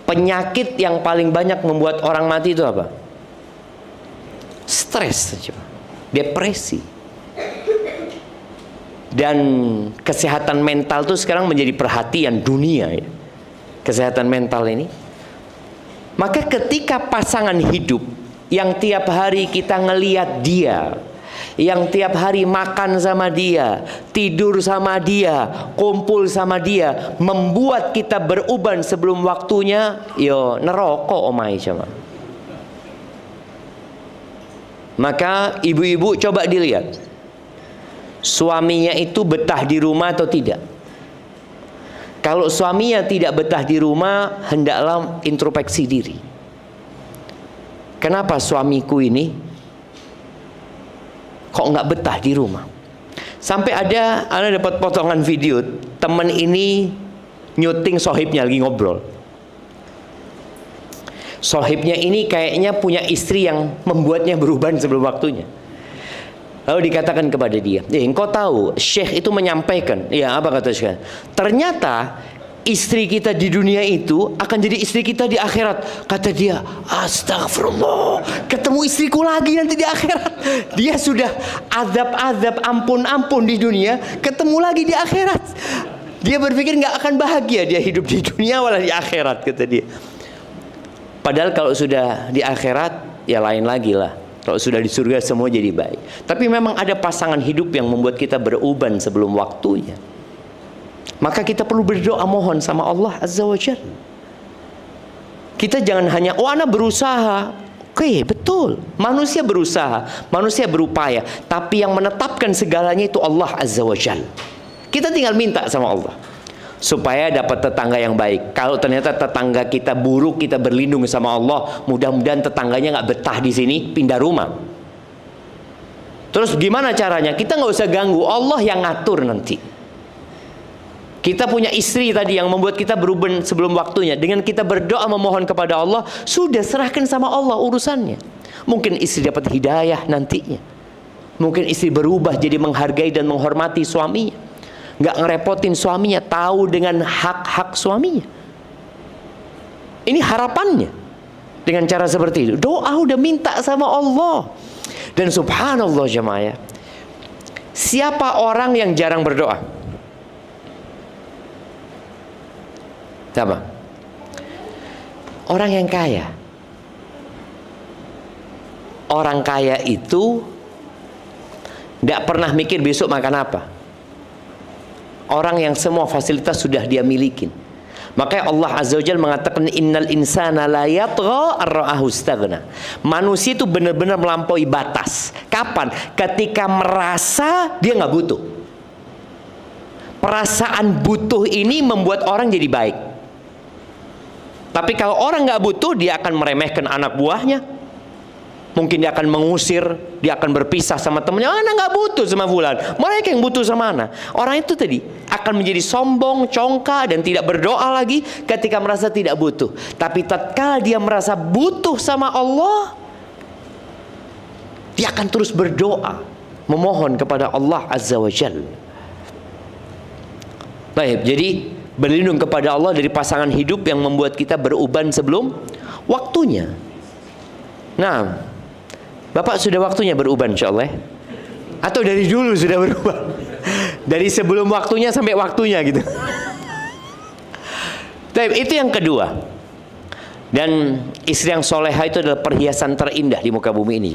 penyakit yang paling banyak membuat orang mati itu apa? Stres, depresi. Dan kesehatan mental itu sekarang menjadi perhatian dunia ya. Kesehatan mental ini. Maka ketika pasangan hidup yang tiap hari kita ngelihat dia, yang tiap hari makan sama dia, tidur sama dia, kumpul sama dia, membuat kita beruban sebelum waktunya, yo neraka omai cuma. Maka ibu-ibu coba dilihat, suaminya itu betah di rumah atau tidak? Kalau suaminya tidak betah di rumah, hendaklah introspeksi diri. Kenapa suamiku ini kok nggak betah di rumah? Sampai ada dapat potongan video teman ini nyuting sohibnya lagi ngobrol. Sohibnya ini kayaknya punya istri yang membuatnya beruban sebelum waktunya. Lalu dikatakan kepada dia, engkau tahu Syekh itu menyampaikan, ya apa kata Syekh? Ternyata istri kita di dunia itu akan jadi istri kita di akhirat. Kata dia, astagfirullah, ketemu istriku lagi nanti di akhirat. Dia sudah azab-azab ampun-ampun di dunia, ketemu lagi di akhirat. Dia berpikir nggak akan bahagia dia hidup di dunia walau di akhirat, kata dia. Padahal kalau sudah di akhirat ya lain lagi lah. Kalau sudah di surga semua jadi baik. Tapi memang ada pasangan hidup yang membuat kita beruban sebelum waktunya. Maka kita perlu berdoa mohon sama Allah Azza wa Jalla. Kita jangan hanya, oh anak berusaha. Oke, betul. Manusia berusaha, manusia berupaya. Tapi yang menetapkan segalanya itu Allah Azza wa Jalla. Kita tinggal minta sama Allah supaya dapat tetangga yang baik. Kalau ternyata tetangga kita buruk, kita berlindung sama Allah. Mudah-mudahan tetangganya nggak betah di sini, pindah rumah. Terus gimana caranya? Kita nggak usah ganggu, Allah yang ngatur nanti. Kita punya istri tadi yang membuat kita beruban sebelum waktunya. Dengan kita berdoa memohon kepada Allah, sudah serahkan sama Allah urusannya. Mungkin istri dapat hidayah nantinya. Mungkin istri berubah jadi menghargai dan menghormati suaminya. Nggak ngerepotin suaminya, tahu dengan hak-hak suaminya. Ini harapannya. Dengan cara seperti itu, doa udah minta sama Allah. Dan subhanallah jemaah, siapa orang yang jarang berdoa? Siapa? Orang yang kaya. Orang kaya itu nggak pernah mikir besok makan apa. Orang yang semua fasilitas sudah dia milikin. Makanya Allah Azza wa Jalla mengatakan innal insana la yatgha ar-ra'ahu istaghna. Manusia itu benar-benar melampaui batas. Kapan? Ketika merasa dia nggak butuh. Perasaan butuh ini membuat orang jadi baik. Tapi kalau orang nggak butuh, dia akan meremehkan anak buahnya. Mungkin dia akan mengusir, dia akan berpisah sama temannya. Anak nggak butuh sama fulan, mereka yang butuh sama anak. Orang itu tadi akan menjadi sombong, congkak, dan tidak berdoa lagi ketika merasa tidak butuh. Tapi tatkala dia merasa butuh sama Allah, dia akan terus berdoa, memohon kepada Allah Azza wa Jalla. Baik, jadi berlindung kepada Allah dari pasangan hidup yang membuat kita beruban sebelum waktunya. Nah, Bapak sudah waktunya beruban insyaallah? Atau dari dulu sudah beruban? Dari sebelum waktunya sampai waktunya gitu. Tapi itu yang kedua. Dan istri yang soleha itu adalah perhiasan terindah di muka bumi ini.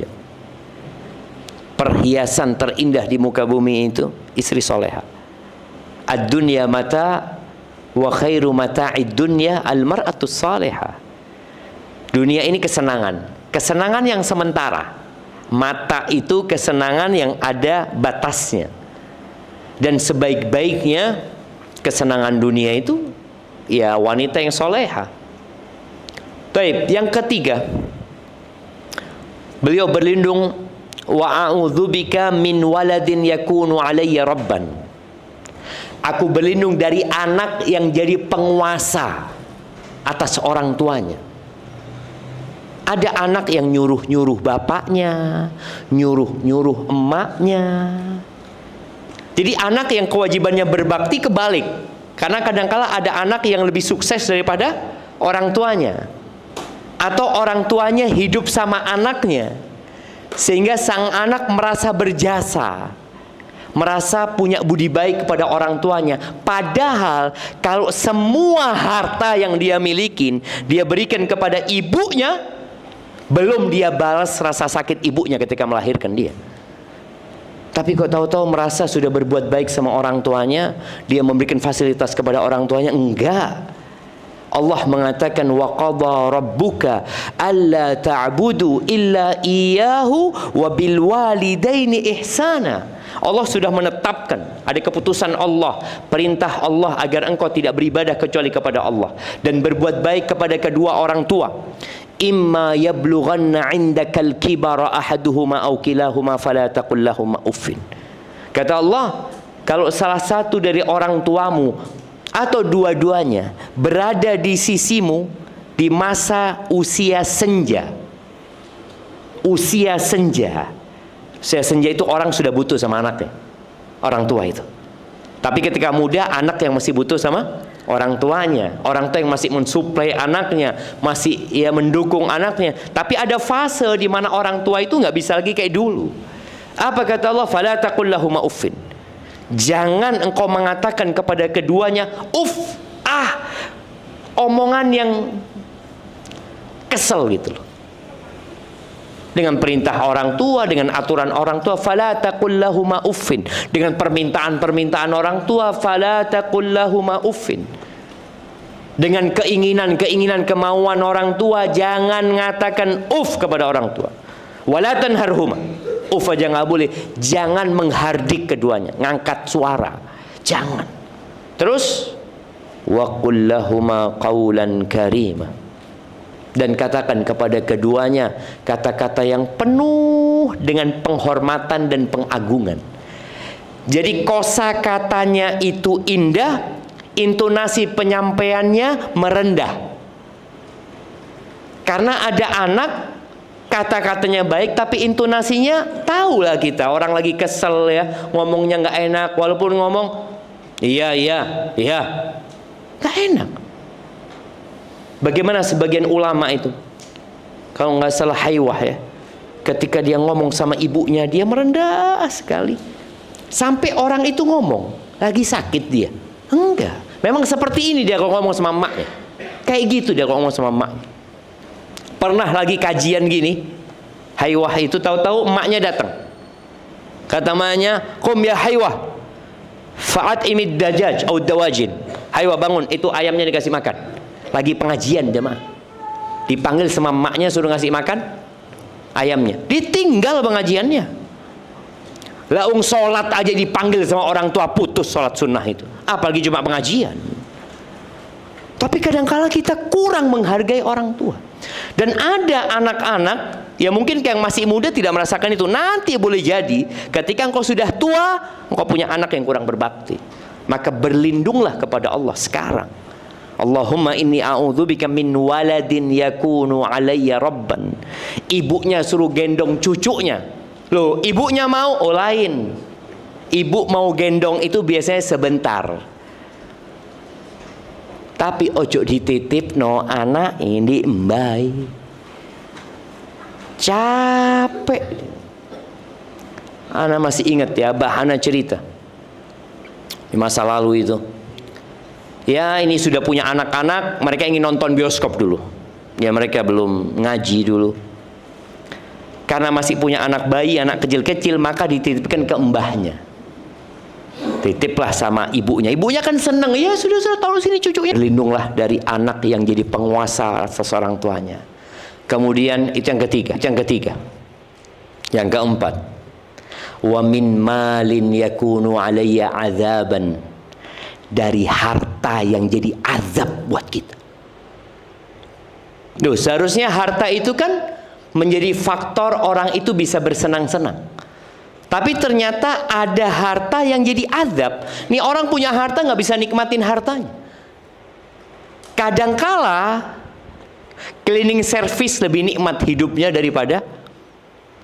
Perhiasan terindah di muka bumi itu istri soleha. Ad-dunya mata wa khairu mata'id dunya al-mar'atus salihah. Dunia ini kesenangan. Kesenangan yang sementara. Mata itu kesenangan yang ada batasnya. Dan sebaik-baiknya kesenangan dunia itu ya wanita yang soleha. Baik, yang ketiga, beliau berlindung wa a'udzubika min waladin yakunu alayya rabban. Aku berlindung dari anak yang jadi penguasa atas orang tuanya. Ada anak yang nyuruh-nyuruh bapaknya, nyuruh-nyuruh emaknya. Jadi anak yang kewajibannya berbakti kebalik. Karena kadangkala ada anak yang lebih sukses daripada orang tuanya, atau orang tuanya hidup sama anaknya, sehingga sang anak merasa berjasa, merasa punya budi baik kepada orang tuanya. Padahal kalau semua harta yang dia miliki dia berikan kepada ibunya, belum dia balas rasa sakit ibunya ketika melahirkan dia. Tapi kok tahu-tahu merasa sudah berbuat baik sama orang tuanya, dia memberikan fasilitas kepada orang tuanya? Enggak. Allah mengatakan wa qadha rabbuka alla ta'budu illa iyyahu wa bil walidaini ihsana. Allah sudah menetapkan, ada keputusan Allah, perintah Allah agar engkau tidak beribadah kecuali kepada Allah dan berbuat baik kepada kedua orang tua. Imma yablughanna 'indakal kibara ahaduhuma aw kilahuma fala taqul lahum uffin. Kata Allah, kalau salah satu dari orang tuamu atau dua-duanya berada di sisimu di masa usia senja. Usia senja. Usia senja itu orang sudah butuh sama anaknya, orang tua itu. Tapi ketika muda, anak yang masih butuh sama orang tuanya, orang tua yang masih mensuplai anaknya, masih ya mendukung anaknya. Tapi ada fase di mana orang tua itu nggak bisa lagi kayak dulu. Apa kata Allah? Fala taqul lahum uffin. Jangan engkau mengatakan kepada keduanya uff, omongan yang kesel gitu loh. Dengan perintah orang tua, dengan aturan orang tua, fala taqul lahum uffin. Dengan permintaan-permintaan orang tua, fala taqul lahum uffin. Dengan keinginan-keinginan kemauan orang tua, jangan ngatakan uff kepada orang tua. Wala tanharhuma. Uff aja nggak boleh. Jangan menghardik keduanya, ngangkat suara. Jangan. Terus wa qul lahum qawlan karima. Dan katakan kepada keduanya kata-kata yang penuh dengan penghormatan dan pengagungan. Jadi kosakatanya itu indah, intonasi penyampaiannya merendah. Karena ada anak kata-katanya baik tapi intonasinya tahulah kita, orang lagi kesel ya, ngomongnya nggak enak, walaupun ngomong iya nggak enak. Bagaimana sebagian ulama itu, kalau nggak salah Haywah ya, ketika dia ngomong sama ibunya, dia merendah sekali, sampai orang itu ngomong lagi sakit dia. Enggak, memang seperti ini dia kalau ngomong sama emaknya, kayak gitu dia kalau ngomong sama emaknya. Pernah lagi kajian gini, Haywah itu tahu-tahu emaknya datang, kata emaknya, "Qum ya Haywah, fa'at imid dajaj atau dawajin." Haywah bangun, itu ayamnya dikasih makan. Lagi pengajian jemaah, dipanggil sama emaknya suruh ngasih makan ayamnya, ditinggal pengajiannya. Laung sholat aja dipanggil sama orang tua, putus sholat sunnah itu, apalagi cuma pengajian. Tapi kadang-kala kita kurang menghargai orang tua. Dan ada anak-anak ya mungkin yang masih muda tidak merasakan itu. Nanti boleh jadi ketika engkau sudah tua, engkau punya anak yang kurang berbakti, maka berlindunglah kepada Allah sekarang. Allahumma inni a'udzubika min waladin yakunu alayya rabban. Ibunya suruh gendong cucunya. Loh, ibunya mau, oh lain. Ibu mau gendong itu biasanya sebentar. Tapi ojo dititip no anak ini embai. Capek. Ana masih ingat ya, Bahana cerita di masa lalu itu. Ya ini sudah punya anak-anak, mereka ingin nonton bioskop dulu. Ya mereka belum ngaji dulu. Karena masih punya anak bayi, anak kecil-kecil, maka dititipkan ke mbahnya. Titiplah sama ibunya. Ibunya kan seneng, ya sudah taruh sini cucunya. Berlindunglah dari anak yang jadi penguasa atas orang tuanya. Kemudian itu yang ketiga. Yang keempat, wa min malin yakunu alayya azaban. Dari harta yang jadi azab buat kita. Duh, seharusnya harta itu kan menjadi faktor orang itu bisa bersenang-senang. Tapi ternyata ada harta yang jadi azab. Nih orang punya harta nggak bisa nikmatin hartanya. Kadangkala cleaning service lebih nikmat hidupnya daripada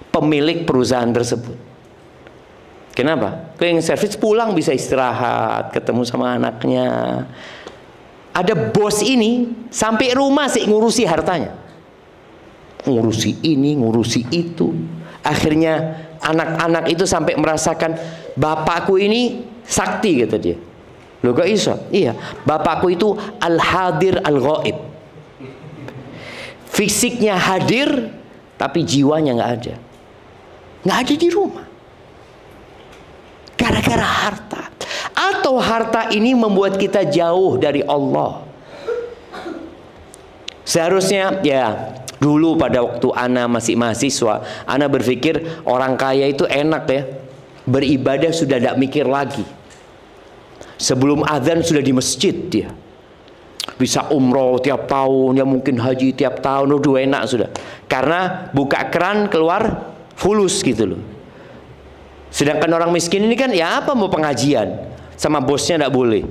pemilik perusahaan tersebut. Kenapa? Cleaning service pulang bisa istirahat, ketemu sama anaknya. Ada bos ini sampai rumah sih ngurusi hartanya. Ngurusi ini, ngurusi itu. Akhirnya anak-anak itu sampai merasakan, bapakku ini sakti, kata dia. Loh kok iso? Iya, bapakku itu al-hadir al-ghaib. Fisiknya hadir, tapi jiwanya nggak ada. Nggak ada di rumah. Gara-gara harta. Atau harta ini membuat kita jauh dari Allah. Seharusnya ya, dulu pada waktu ana masih mahasiswa, ana berpikir orang kaya itu enak ya, beribadah sudah tidak mikir lagi. Sebelum azan sudah di masjid dia, bisa umroh tiap tahun, ya mungkin haji tiap tahun, udah enak sudah. Karena buka keran keluar fulus gitu loh. Sedangkan orang miskin ini kan ya apa mau pengajian, sama bosnya tidak boleh.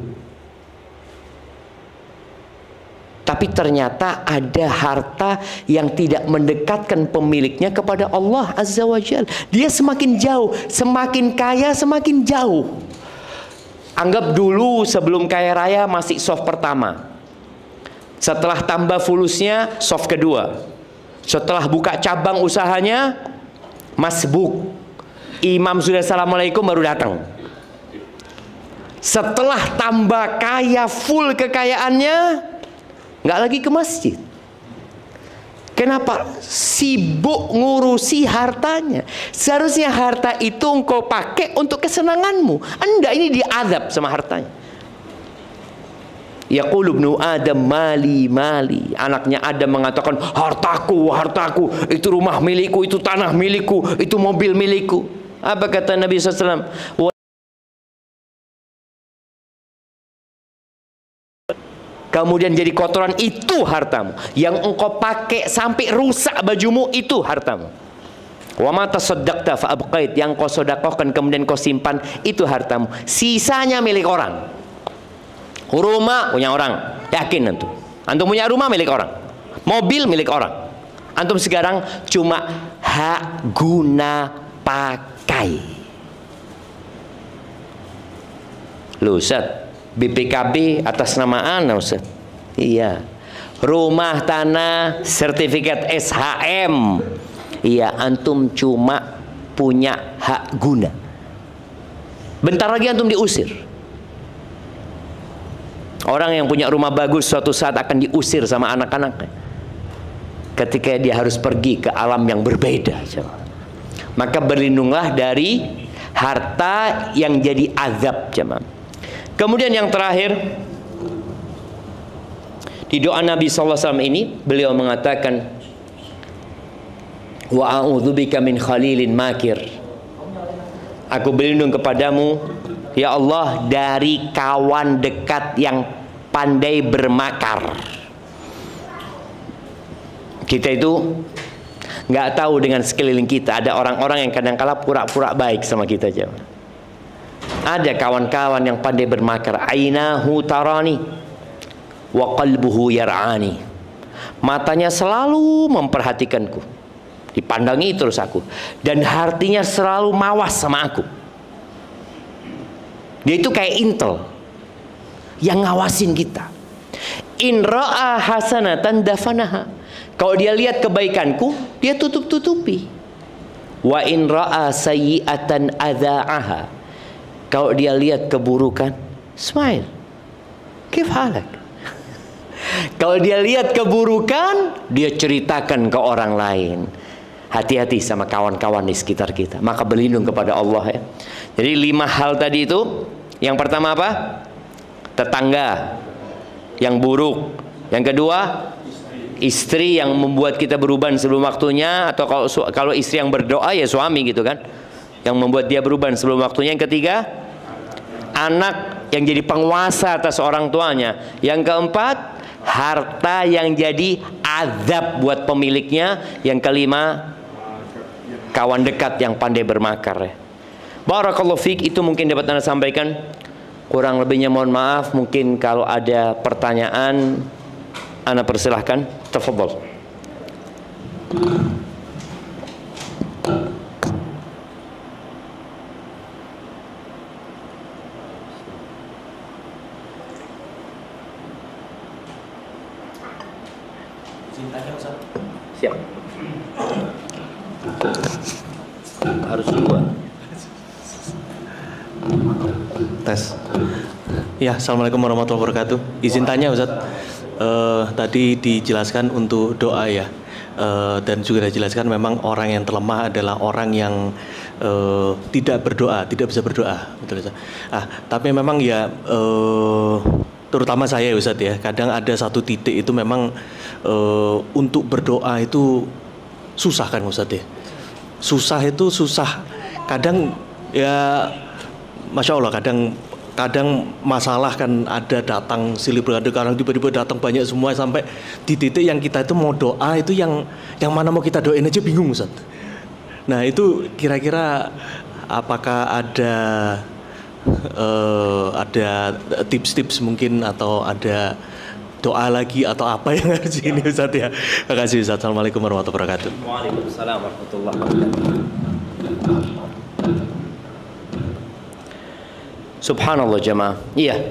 Tapi ternyata ada harta yang tidak mendekatkan pemiliknya kepada Allah Azza wa Jalla. Dia semakin jauh, semakin kaya semakin jauh. Anggap dulu sebelum kaya raya masih soft pertama. Setelah tambah fulusnya soft kedua. Setelah buka cabang usahanya masbuk. Imam sudah assalamualaikum baru datang. Setelah tambah kaya full kekayaannya, nggak lagi ke masjid. Kenapa? Sibuk ngurusi hartanya. Seharusnya harta itu engkau pakai untuk kesenanganmu. Anda ini diazab sama hartanya. Yaqulu ibnu Adam mali mali. Anaknya Adam mengatakan, hartaku, hartaku, itu rumah milikku, itu tanah milikku, itu mobil milikku. Apa kata Nabi SAW? Kemudian jadi kotoran, itu hartamu. Yang engkau pakai sampai rusak bajumu, itu hartamu. Wa ma tasaddaqta fa abqait, yang kau sedekahkan kemudian kau simpan, itu hartamu. Sisanya milik orang. Rumah punya orang, yakin antum. Antum punya rumah milik orang. Mobil milik orang. Antum sekarang cuma hak guna pakai. Loh Ustaz, BPKB atas nama ana Ustaz. Iya. Rumah, tanah, sertifikat SHM. Iya, antum cuma punya hak guna. Bentar lagi antum diusir. Orang yang punya rumah bagus suatu saat akan diusir sama anak-anaknya. Ketika dia harus pergi ke alam yang berbeda. Maka berlindunglah dari harta yang jadi azab, jemaah. Kemudian yang terakhir, di doa Nabi SAW ini beliau mengatakan, wa a'udzubika min khalilin makir. Aku berlindung kepadamu ya Allah dari kawan dekat yang pandai bermakar. Kita itu nggak tahu dengan sekeliling kita ada orang-orang yang kadang-kala pura-pura baik sama kita aja. Ada kawan-kawan yang pandai bermakar. Ainahu tarani wa qalbuhu yar'ani. Matanya selalu memperhatikanku, dipandangi terus aku, dan hatinya selalu mawas sama aku. Dia itu kayak intel yang ngawasin kita. In ra'a hasanatan dafanaha. Kalau dia lihat kebaikanku, dia tutup-tutupi. Wa in ra'a sayyi'atan adza'aha. Kalau dia lihat keburukan, smile. Kif halak? Kalau dia lihat keburukan, dia ceritakan ke orang lain. Hati-hati sama kawan-kawan di sekitar kita. Maka berlindung kepada Allah ya. Jadi 5 hal tadi itu. Yang pertama apa? Tetangga yang buruk. Yang kedua, istri yang membuat kita beruban sebelum waktunya. Atau kalau istri yang berdoa ya suami gitu kan, yang membuat dia beruban sebelum waktunya. Yang ketiga, anak yang jadi penguasa atas orang tuanya. Yang keempat, harta yang jadi azab buat pemiliknya. Yang kelima, kawan dekat yang pandai bermakar ya. Barakallahu fiik, itu mungkin dapat Anda sampaikan. Kurang lebihnya mohon maaf. Mungkin kalau ada pertanyaan, Anda persilahkan. Tafadhol. Siap. Harus dua. Tes. Ya, assalamualaikum warahmatullahi wabarakatuh. Izin tanya Ustaz. Tadi dijelaskan untuk doa ya. Dan juga dijelaskan memang orang yang terlemah adalah orang yang tidak berdoa, tidak bisa berdoa, betul Ustaz. Tapi memang ya terutama saya Ustaz ya, kadang ada satu titik itu memang untuk berdoa itu susah kan Ustaz ya. Susah itu susah. Kadang ya Masya Allah, kadang masalah kan ada datang silih berganti, kadang tiba-tiba datang banyak semua sampai di titik yang kita itu mau doa itu yang mana mau kita doain aja bingung Ustaz. Nah itu kira-kira apakah ada tips-tips mungkin atau ada doa lagi atau apa yang harus ini Ustaz ya. Terima kasih Ustaz. Assalamualaikum warahmatullahi wabarakatuh. Waalaikumsalam warahmatullahi wabarakatuh. Subhanallah jemaah. Iya.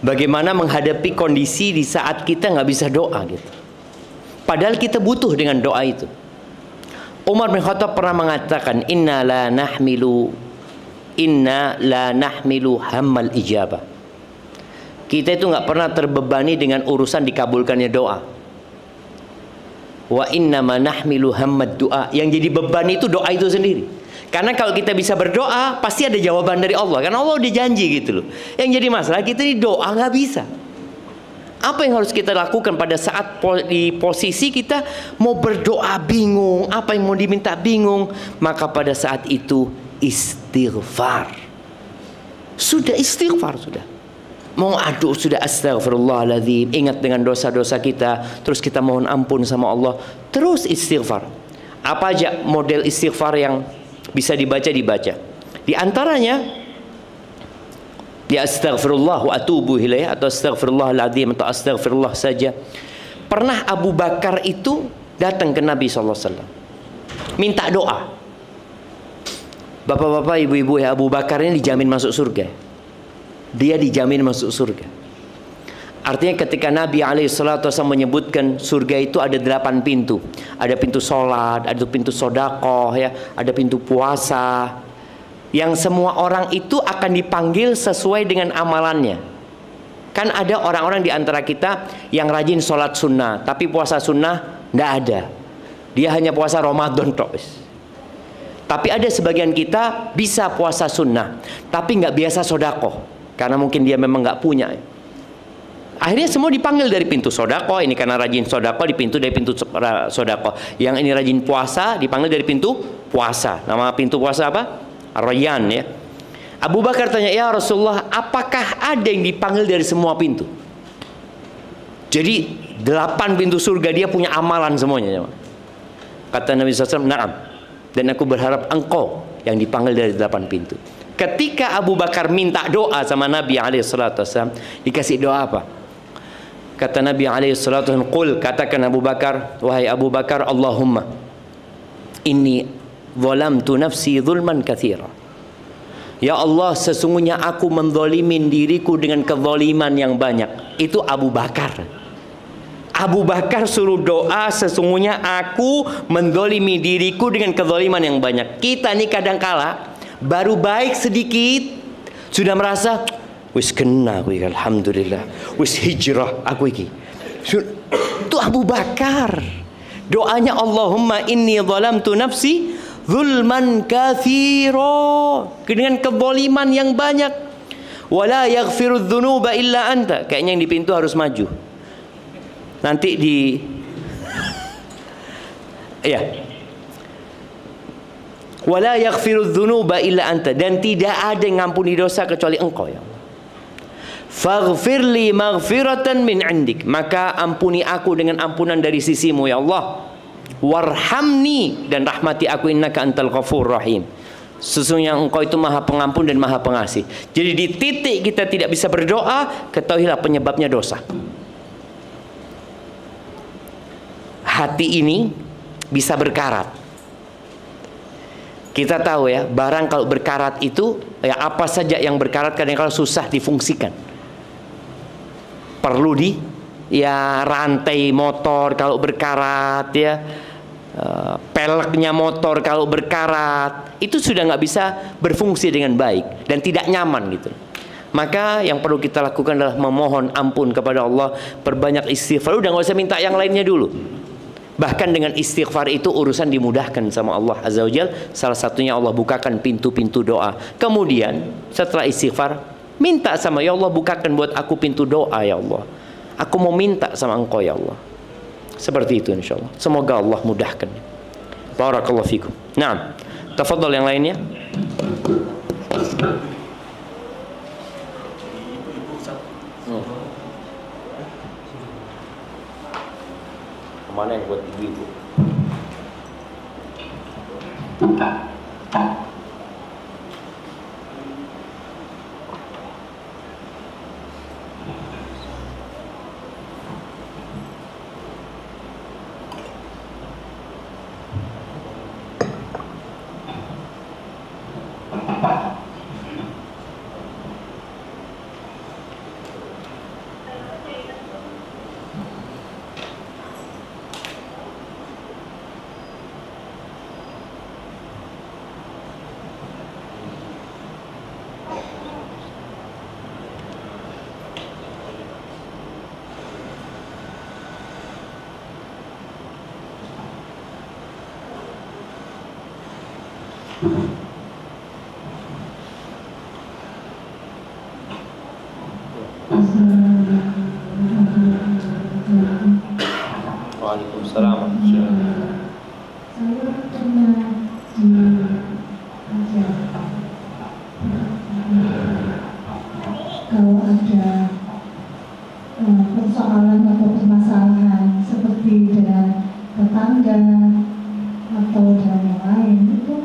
Bagaimana menghadapi kondisi di saat kita nggak bisa doa gitu. Padahal kita butuh dengan doa itu. Umar bin Khattab pernah mengatakan, Inna la nahmilu hammal ijabah. Kita itu nggak pernah terbebani dengan urusan dikabulkannya doa. Wa inna ma nahmilu hammad doa. Yang jadi beban itu doa itu sendiri. Karena kalau kita bisa berdoa, pasti ada jawaban dari Allah. Karena Allah udah janji gitu loh. Yang jadi masalah kita ini doa nggak bisa. Apa yang harus kita lakukan pada saat di posisi kita mau berdoa bingung, apa yang mau diminta bingung, maka pada saat itu istighfar. Sudah istighfar sudah. Mau adu sudah astagfirullahaladzim, ingat dengan dosa-dosa kita, terus kita mohon ampun sama Allah, terus istighfar. Apa aja model istighfar yang bisa dibaca? Di antaranya ya astaghfirullah wa atubu ilaih, atau astaghfirullahaladzim, atau astaghfirullah saja. Pernah Abu Bakar itu datang ke Nabi SAW minta doa. Bapak-bapak, ibu-ibu ya, Abu Bakar ini dijamin masuk surga. Dia dijamin masuk surga. Artinya ketika Nabi SAW menyebutkan surga itu ada 8 pintu. Ada pintu sholat, ada pintu sodakoh, ya, ada pintu puasa. Yang semua orang itu akan dipanggil sesuai dengan amalannya. Kan ada orang-orang di antara kita yang rajin sholat sunnah, tapi puasa sunnah nggak ada. Dia hanya puasa Ramadan tok. Tapi ada sebagian kita bisa puasa sunnah, tapi nggak biasa sodakoh, karena mungkin dia memang nggak punya. Akhirnya semua dipanggil dari pintu sodako. Ini karena rajin sodako di pintu dari pintu sodako. Yang ini rajin puasa dipanggil dari pintu puasa. Nama pintu puasa apa? Ar-Rayyan ya. Abu Bakar tanya, ya Rasulullah, apakah ada yang dipanggil dari semua pintu? Jadi 8 pintu surga dia punya amalan semuanya. Kata Nabi SAW, na'am. Dan aku berharap engkau yang dipanggil dari 8 pintu. Ketika Abu Bakar minta doa sama Nabi SAW, dikasih doa apa? Kata Nabi SAW, qul, katakan Abu Bakar, wahai Abu Bakar, Allahumma inni zalamtu nafsi zulman katsira. Ya Allah, sesungguhnya aku menzalimin diriku dengan kezaliman yang banyak. Itu Abu Bakar. Abu Bakar suruh doa, sesungguhnya aku menzalimi diriku dengan kezaliman yang banyak. Kita nih kadangkala baru baik sedikit sudah merasa wis kena aku iki, alhamdulillah, wis hijrah aku iki. Itu Abu Bakar. Doanya Allahumma inni zalamtu nafsi zulman katsira, dengan kezaliman yang banyak. Wala yaghfiru dzunuba illa anta. Kayaknya yang di pintu harus maju. Nanti di ya. Wala yaghfiru dzunuba illa anta, dan tidak ada yang ngampuni dosa kecuali engkau ya Allah. Faghfirli maghfiratan min indik, maka ampuni aku dengan ampunan dari sisimu ya Allah. Warhamni, dan rahmati aku, innaka antal ghafurur rahim. Sesungguhnya engkau itu maha pengampun dan maha pengasih. Jadi di titik kita tidak bisa berdoa, ketahuilah penyebabnya dosa. Hati ini bisa berkarat. Kita tahu ya, barang kalau berkarat itu ya, apa saja yang berkarat kadang-kadang susah difungsikan. Perlu ya rantai motor kalau berkarat, ya peleknya motor kalau berkarat, itu sudah nggak bisa berfungsi dengan baik dan tidak nyaman gitu. Maka yang perlu kita lakukan adalah memohon ampun kepada Allah, perbanyak istighfar. Udah nggak usah minta yang lainnya dulu. Bahkan dengan istighfar itu urusan dimudahkan sama Allah Azza wa Jalla. Salah satunya Allah bukakan pintu-pintu doa. Kemudian setelah istighfar, minta sama ya Allah, bukakan buat aku pintu doa ya Allah. Aku mau minta sama Engkau ya Allah. Seperti itu insya Allah. Semoga Allah mudahkan. Barakallahu fikum. Nah, tafadhol yang lainnya. Mana yang buat ibu-ibu? Waalaikumsalam. Saya pernah kalau ada persoalan atau permasalahan seperti dengan tetangga atau dengan yang lain itu